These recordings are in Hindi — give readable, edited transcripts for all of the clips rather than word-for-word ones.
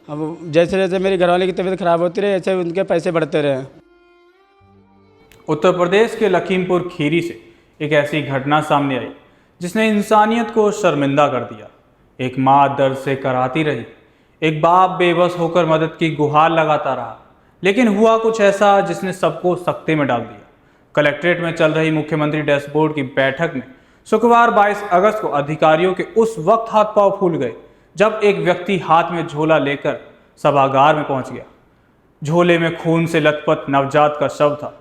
अब जैसे जैसे मेरी घरवाली की तबीयत खराब होती रही ऐसे उनके पैसे बढ़ते रहे। उत्तर प्रदेश के लखीमपुर खीरी से एक ऐसी घटना सामने आई जिसने इंसानियत को शर्मिंदा कर दिया। एक माँ दर्द से कराती रही, एक बाप बेबस होकर मदद की गुहार लगाता रहा, लेकिन हुआ कुछ ऐसा जिसने सबको सकते में डाल दिया। कलेक्ट्रेट में चल रही मुख्यमंत्री डैशबोर्ड की बैठक में शुक्रवार 22 अगस्त को अधिकारियों के उस वक्त हाथ पांव फूल गए जब एक व्यक्ति हाथ में झोला लेकर सभागार में पहुंच गया। झोले में खून से लथपथ नवजात का शव था।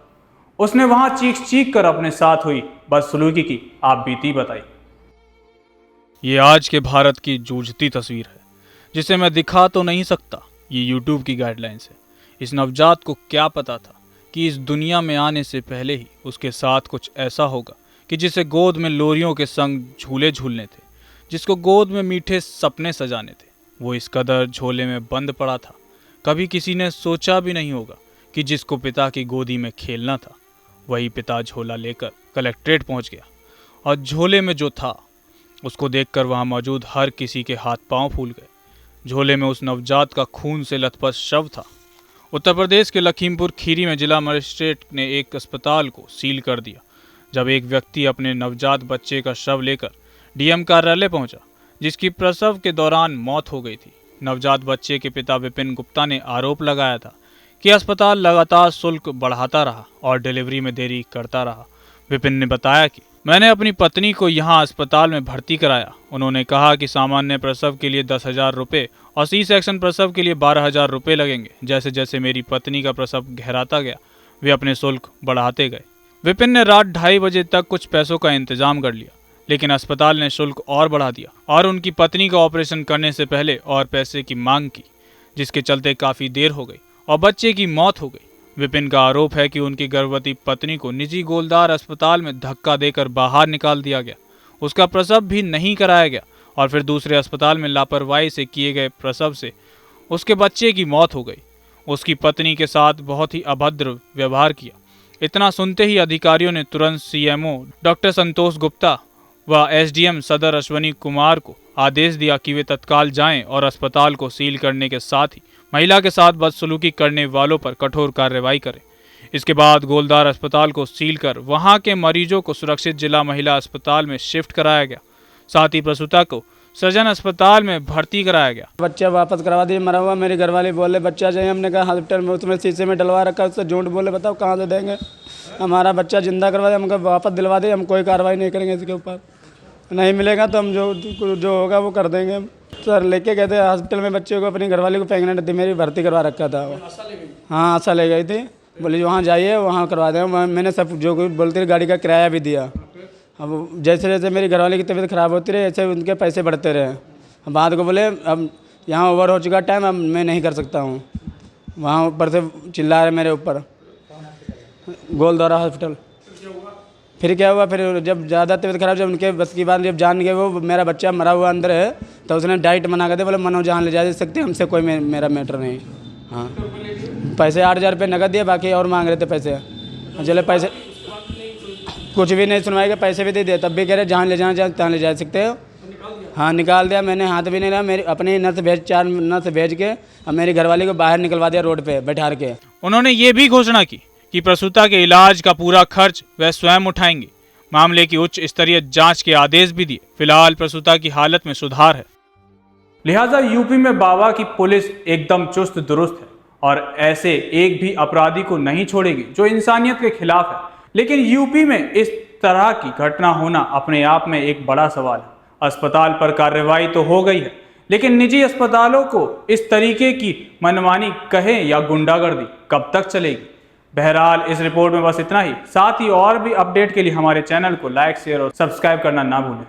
उसने वहां चीख चीख कर अपने साथ हुई बदसलूकी की आप बीती बताई। ये आज के भारत की जूझती तस्वीर है जिसे मैं दिखा तो नहीं सकता, ये यूट्यूब की गाइडलाइंस है। इस नवजात को क्या पता था कि इस दुनिया में आने से पहले ही उसके साथ कुछ ऐसा होगा कि जिसे गोद में लोरियों के संग झूले झूलने थे, जिसको गोद में मीठे सपने सजाने थे, वो इस कदर झोले में बंद पड़ा था। कभी किसी ने सोचा भी नहीं होगा कि जिसको पिता की गोदी में खेलना था वही पिता झोला लेकर कलेक्ट्रेट पहुंच गया, और झोले में जो था उसको देखकर वहां मौजूद हर किसी के हाथ पांव फूल गए। झोले में उस नवजात का खून से लथपथ शव था। उत्तर प्रदेश के लखीमपुर खीरी में जिला मजिस्ट्रेट ने एक अस्पताल को सील कर दिया जब एक व्यक्ति अपने नवजात बच्चे का शव लेकर डीएम कार्यालय पहुंचा, जिसकी प्रसव के दौरान मौत हो गई थी। नवजात बच्चे के पिता विपिन गुप्ता ने आरोप लगाया था कि अस्पताल लगातार शुल्क बढ़ाता रहा और डिलीवरी में देरी करता रहा। विपिन ने बताया कि मैंने अपनी पत्नी को यहाँ अस्पताल में भर्ती कराया। उन्होंने कहा कि सामान्य प्रसव के लिए 10,000 रुपये और सी सेक्शन प्रसव के लिए 12,000 रुपये लगेंगे। जैसे जैसे मेरी पत्नी का प्रसव गहराता गया वे अपने शुल्क बढ़ाते गए। विपिन ने रात 2:30 बजे तक कुछ पैसों का इंतजाम कर लिया, लेकिन अस्पताल ने शुल्क और बढ़ा दिया और उनकी पत्नी का ऑपरेशन करने से पहले और पैसे की मांग की, जिसके चलते काफ़ी देर हो गई और बच्चे की मौत हो गई। विपिन का आरोप है कि उनकी गर्भवती पत्नी को निजी गोलदार अस्पताल में धक्का देकर बाहर निकाल दिया गया, उसका प्रसव भी नहीं कराया गया और फिर दूसरे अस्पताल में लापरवाही से किए गए प्रसव से उसके बच्चे की मौत हो गई। उसकी पत्नी के साथ बहुत ही अभद्र व्यवहार किया। इतना सुनते ही अधिकारियों ने तुरंत सीएमओ डॉक्टर संतोष गुप्ता व एसडीएम सदर अश्वनी कुमार को आदेश दिया कि वे तत्काल जाएं और अस्पताल को सील करने के साथ ही महिला के साथ बदसलूकी करने वालों पर कठोर कार्रवाई करें। इसके बाद गोलदार अस्पताल को सील कर वहां के मरीजों को सुरक्षित जिला महिला अस्पताल में शिफ्ट कराया गया। साथ ही प्रसूता को सृजन अस्पताल में भर्ती कराया गया। बच्चा वापस करवा दिए, मरा हुआ। मेरी घरवाली बोले बच्चा चाहिए, हमने कहा हॉस्पिटल में उसमें शीशे में डलवा रखा, उससे झूठ बोले बताओ कहाँ से देंगे। हमारा बच्चा जिंदा करवा दे, हमको वापस दिलवा दे, हम कोई कार्रवाई नहीं करेंगे इसके ऊपर। नहीं मिलेगा तो हम जो होगा वो कर देंगे। सर लेके गए थे हॉस्पिटल में बच्चे को, अपनी घरवाली को प्रेगनेंट थी, मेरी भर्ती करवा रखा था। हाँ आशा ले गई थी, बोली वहाँ जाइए वहाँ करवा देंगे। मैंने सब जो कुछ बोलती रही, गाड़ी का किराया भी दिया। अब जैसे जैसे मेरी घरवाली की तबीयत खराब होती रही ऐसे उनके पैसे बढ़ते रहे। बाद को बोले अब यहाँ ओवर हो चुका टाइम, अब मैं नहीं कर सकता हूँ। वहाँ ऊपर से चिल्ला रहे मेरे ऊपर, गोलद्वारा हॉस्पिटल। फिर क्या हुआ, फिर जब ज़्यादा तबीयत खराब, जब उनके बस की बात, जब जान गए वो मेरा बच्चा मरा हुआ अंदर है, तो उसने डाइट मना कर दिया, बोले मनो जहाँ ले जा सकते, हमसे कोई मेरा मैटर नहीं। हाँ पैसे 8,000 रुपये नकद दिए, बाकी और मांग रहे थे पैसे। चले पैसे कुछ भी नहीं सुनवाई के, पैसे भी दे दिए, तब भी कह रहे जहाँ ले जाना चाहे तहाँ ले जा सकते हो। हाँ निकाल दिया, मैंने हाथ भी नहीं लिया। मेरी अपनी नर्स भेज, 4 नर्स भेज के अब मेरी घरवाली को बाहर निकलवा दिया रोड पे बैठा के। उन्होंने ये भी घोषणा की कि प्रसूता के इलाज का पूरा खर्च वह स्वयं उठाएंगे। मामले की उच्च स्तरीय जांच के आदेश भी दिए। फिलहाल प्रसूता की हालत में सुधार है। लिहाजा यूपी में बाबा की पुलिस एकदम चुस्त दुरुस्त है और ऐसे एक भी अपराधी को नहीं छोड़ेगी जो इंसानियत के खिलाफ है। लेकिन यूपी में इस तरह की घटना होना अपने आप में एक बड़ा सवाल है। अस्पताल पर कार्रवाई तो हो गई है, लेकिन निजी अस्पतालों को इस तरीके की मनमानी कहें या गुंडागर्दी कब तक चलेगी। बहरहाल इस रिपोर्ट में बस इतना ही। साथ ही और भी अपडेट के लिए हमारे चैनल को लाइक, शेयर और सब्सक्राइब करना ना भूलें।